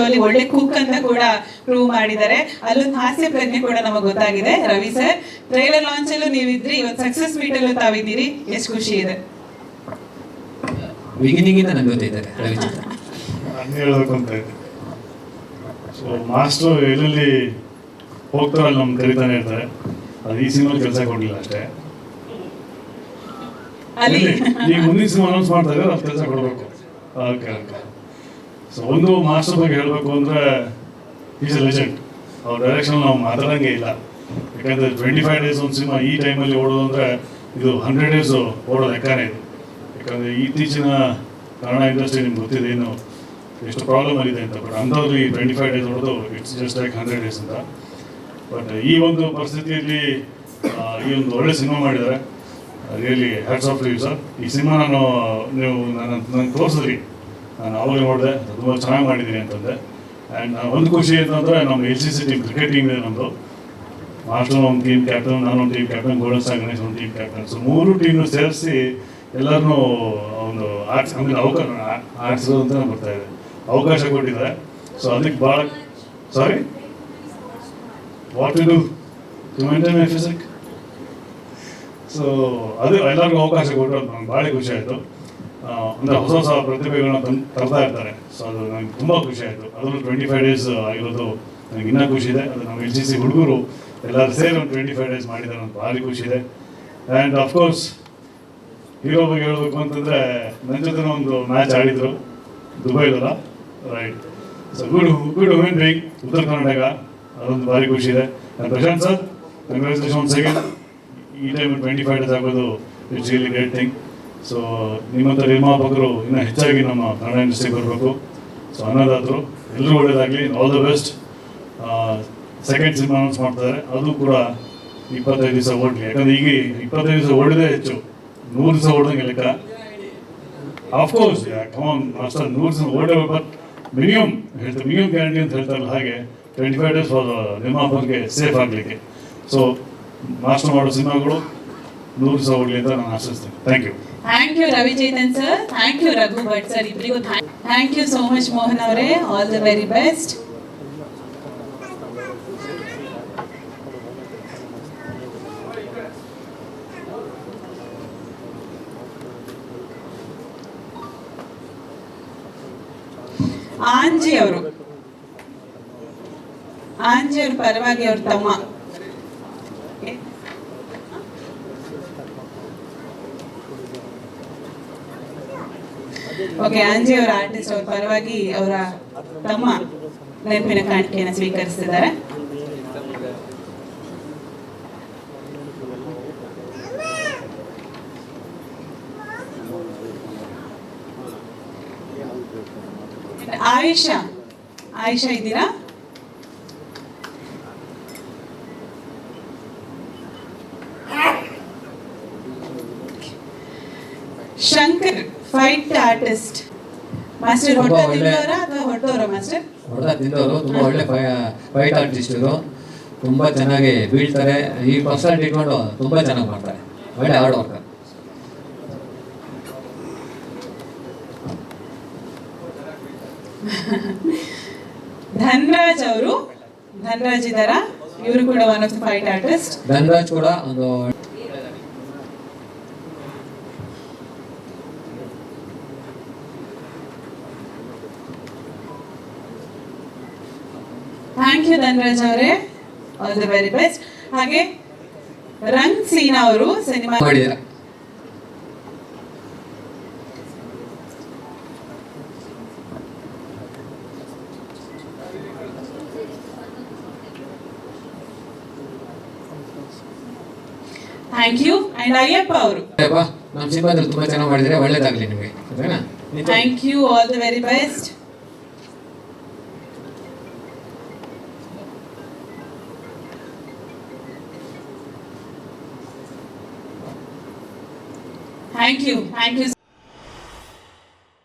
ಅಲ್ಲಿ ಒಳ್ಳೆ ಕುಕ್ ಅಂತ ಕೂಡ ಪ್ರೂವ್ ಮಾಡಿದ್ದಾರೆ. ಅಲ್ಲೊಂದು ಹಾಸ್ಯ ಪ್ರಜ್ಞೆ ಕೂಡ ನಮಗೆ ಗೊತ್ತಾಗಿದೆ. ರವಿ ಸರ್, ಟ್ರೈಲರ್ ಲಾಂಚ್ ಅಲ್ಲೂ ನೀವಿದ್ರಿ, ಇವತ್ತು ಸಕ್ಸಸ್ ಮೀಟ್ ಅಲ್ಲೂ ತಾವಿದ್ದೀರಿ, ಎಷ್ಟು ಖುಷಿ ಇದೆ. ಬಿಗಿನಿಂಗ್ ಇಂದ ನನ್ನ ಜೊತೆ ಇದ್ದಾರೆ ರವಿ ಚಿತ್ರ. ಹಂಗೆ ಹೇಳ್ಬೇಕು ಅಂತ ಇದೆ. ಸೊ ಮಾಸ್ಟರ್ ಎಲ್ಲೆಲ್ಲಿ ಹೋಗ್ತಾರೋ ಅಲ್ಲಿ ನಮ್ಗೆ ಕರಿತಾನೆ ಇರ್ತಾರೆ. ಅದು ಈ ಸಿನಿಮಾ ಕೆಲಸ ಕೊಡಲಿಲ್ಲ ಅಷ್ಟೇ. ಈಗ ಮುಂದಿನ ಸಿನಿಮಾ ಅನೌನ್ಸ್ ಮಾಡ್ತಾ ಇದ್ದಾರೆ, ಅದು ಕೆಲಸ ಕೊಡಬೇಕು. Okay okay. ಸೊ ಒಂದು ಮಾಸ್ಟರ್ ಬಗ್ಗೆ ಹೇಳಬೇಕು ಅಂದರೆ ಈಸ್ ಎ ಲೆಜೆಂಡ್. ಅವ್ರ ಡೈರೆಕ್ಷನ್ ನಾವು ಮಾತಾಡೋಂಗೆ ಇಲ್ಲ. ಯಾಕಂದರೆ 25 ಡೇಸ್ ಒಂದು ಸಿನಿಮಾ ಈ ಟೈಮಲ್ಲಿ ಓಡೋದು ಅಂದರೆ ಇದು 100 ಡೇಸ್ ಓಡೋ ಲೆಕ್ಕನೇ ಇದು. ಯಾಕಂದರೆ ಇತ್ತೀಚಿನ ಕನ್ನಡ ಇಂಡಸ್ಟ್ರಿ ನಿಮ್ಗೆ ಗೊತ್ತಿದೆ ಏನು ಎಷ್ಟು ಪ್ರಾಬ್ಲಮ್ ಆಗಿದೆ ಅಂತ. ಬಟ್ ಅಂಥವ್ರು ಈ 25 ಡೇಸ್ ಹೊಡೆದು ಇಟ್ಸ್ ಜಸ್ಟ್ ಲೈಕ್ 100 ಡೇಸ್ ಅಂತ. ಬಟ್ ಈ ಒಂದು ಪರಿಸ್ಥಿತಿಯಲ್ಲಿ ಈ ಒಂದು ಒಳ್ಳೆ ಸಿನಿಮಾ ಮಾಡಿದ್ದಾರೆ. Really hats off you sir. ಈ ಸಿನಿಮಾ ನೀವು ನನಗೆ ತೋರಿಸಿದ್ರಿ, ನಾನು ಅವಾಗ ನೋಡಿದೆ, ತುಂಬ ಚೆನ್ನಾಗಿ ಮಾಡಿದ್ದೀನಿ ಅಂತಂದೆ. ಆ್ಯಂಡ್ ಒಂದು ಖುಷಿ ಅಂತಂದರೆ ನಮ್ಮ LCC ಟೀಮ್, ಕ್ರಿಕೆಟ್ ಟೀಮ್ ಇದೆ ನಮ್ಮದು. ಮಾಸ್ಟರ್ ಒಂದು ಟೀಮ್ ಕ್ಯಾಪ್ಟನ್, ನಾನೊಂದು team captain, golden star Ganesh ಒಂದು ಟೀಮ್ ಕ್ಯಾಪ್ಟನ್. ಸೊ 3 ಟೀಮ್ನು ಸೇರಿಸಿ ಎಲ್ಲರನ್ನೂ ಒಂದು ಆಡಿಸೋದು ಅಂತ ಬರ್ತಾ ಇದೆ, ಅವಕಾಶ ಕೊಟ್ಟಿದ್ದಾರೆ. ಸೊ ಅದಕ್ಕೆ ಭಾಳ ಸಾರಿ what to do to maintain my physique. So ಅದು ಎಲ್ಲರಿಗೂ ಅವಕಾಶ ಕೊಟ್ಟರು ಅಂತ ನನಗೆ ಭಾಳ ಖುಷಿ ಆಯಿತು. ಅಂದರೆ ಹೊಸ ಹೊಸ ಪ್ರತಿಭೆಗಳನ್ನ ತರ್ತಾ ಇರ್ತಾರೆ. ಸೊ ಅದು ನನಗೆ ತುಂಬ ಖುಷಿ ಆಯಿತು. ಅದರಲ್ಲೂ 25 ಡೇಸ್ ಆಗಿರೋದು ನನಗೆ ಇನ್ನೂ ಖುಷಿ ಇದೆ. ಅದು ನಮ್ಮ LCC ಹುಡುಗರು ಎಲ್ಲರೂ ಸೇರಿ ಒಂದು 25 ಡೇಸ್ ಮಾಡಿದ್ದಾರೆ ಅಂತ ಭಾರಿ ಖುಷಿ ಇದೆ. ಆ್ಯಂಡ್ ಅಫ್ಕೋರ್ಸ್ ಹೀರೋ ಬಗ್ಗೆ ಹೇಳಬೇಕು ಅಂತಂದರೆ ನನ್ನ ಜೊತೆ ಒಂದು ಮ್ಯಾಚ್ ಆಡಿದರು ದುಬೈದಲ್ಲ, right. So good human being, Uttara Karnataka, ಅದೊಂದು ಭಾರಿ ಖುಷಿ ಇದೆ. And Prashanth sir, congratulation once again. ಈ ಟೈಮ್ 25 ಡೇಸ್ ಆಗೋದು it's really great thing. So ನಿಮ್ಮಂಥ ನಿರ್ಮಾಪಕರು ಇನ್ನೂ ಹೆಚ್ಚಾಗಿ ನಮ್ಮ ಕನ್ನಡ ಇಂಡಸ್ಟ್ರಿಗೆ ಬರಬೇಕು. ಸೊ ಅನ್ನೋದಾದರು ಎಲ್ಲರೂ ಒಳ್ಳೇದಾಗಲಿ, all the best. Second cinema announce ಮಾಡ್ತಾರೆ, ಅದು ಕೂಡ 25 ದಿವಸ ಓಡಲಿ. ಯಾಕಂದರೆ ಈಗ 25 ದಿವಸ ಓಡಿದೇ ಹೆಚ್ಚು, 100 ದಿವಸ ಓಡ್ದಂಗೆ ಲೆಕ್ಕ. ಆಫ್ಕೋರ್ಸ್ ಕಮಾನ್ ಮಾಸ್ಟರ್, 100 ದಿವಸ ಓಡಬೇಕು. ಬಟ್ ಮಿನಿಮಮ್ ಗ್ಯಾರಂಟಿ ಅಂತ ಹೇಳ್ತಾರಲ್ಲ, ಹಾಗೆ 25 ಡೇಸ್ ಫಾರ್ ನಿರ್ಮಾಪಕರಿಗೆ ಸೇಫ್ ಆಗಲಿಕ್ಕೆ. ಸೊ ಮಾಸ್ಟರ್ ಮಾಡೋ ಸಿನಿಮಾಗಳು 100 ದಿವಸ ಓಡಲಿ ಅಂತ ನಾನು ಆಶಿಸ್ತೀನಿ. Thank you. Thank you Ravi Chetan sir, thank you Raghu Bhat sir, ಇಬ್ಬರಿಗೂ thank you so much. Mohan ಅವರೇ, all the very best. Anji ಅವರು ಪರವಾಗಿ ಅವ್ರ ತಮ್ಮ. ಓಕೆ, ಆಂಜಿ ಅವರ ಆರ್ಟಿಸ್ಟ್, ಅವ್ರ ಪರವಾಗಿ ಅವರ ತಮ್ಮ ನೆನಪಿನ ಕಾಣಿಕೆಯನ್ನು ಸ್ವೀಕರಿಸಿದ್ದಾರೆ. ಆಯಿಷಾ ಇದ್ದೀರಾ? Shankar, fight artist. ಮಾಸ್ಟರ್ ಹೊಡೆದ ತಿಂದವರ ಅಥವಾ ಹೊಡೆದವರ? ಮಾಸ್ಟರ್ ಹೊಡೆದ ತಿಂದವರು, ತುಂಬ ಒಳ್ಳೆ ಫೈಟ್ ಆರ್ಟಿಸ್ಟರು, ತುಂಬ ಚೆನ್ನಾಗಿ ಬೀಳ್ತಾರೆ. ಈ ಪರ್ಸನಾಲಿಟಿ ಇಟ್ಕೊಂಡು ತುಂಬ ಚೆನ್ನಾಗಿ ಮಾಡ್ತಾರೆ, ಒಳ್ಳೆ ಹಾರ್ಡ್ ವರ್ಕರ್. ಧನ್ರಾಜ್ ಇದ್ದಾರಾ? ಇವರು ಕೂಡ one of the fight artist. Dhanraj ಕೂಡ ಒಂದು ಥ್ಯಾಂಕ್ ಯು ಧನ್ರಾಜ್ ಅವರೇ, ಆಲ್ ದ ವೆರಿ ಬೆಸ್ಟ್. ಹಾಗೆ ರಂಗ್ ಸೀನಾ ಅವರು ಸಿನಿಮಾ ಮಾಡಿದ್ದಾರೆ. Thank you. ಅಂಡ್ ಅಯ್ಯಪ್ಪ ಅವರು ನಮ್ಮ ಸಿನಿಮಾದಲ್ಲಿ ತುಂಬಾ ಚೆನ್ನಾಗಿ ಮಾಡಿದ್ರೆ, ಒಳ್ಳೇದಾಗಲಿ ನಿಮಗೆ. Thank you, all the very best. Thank you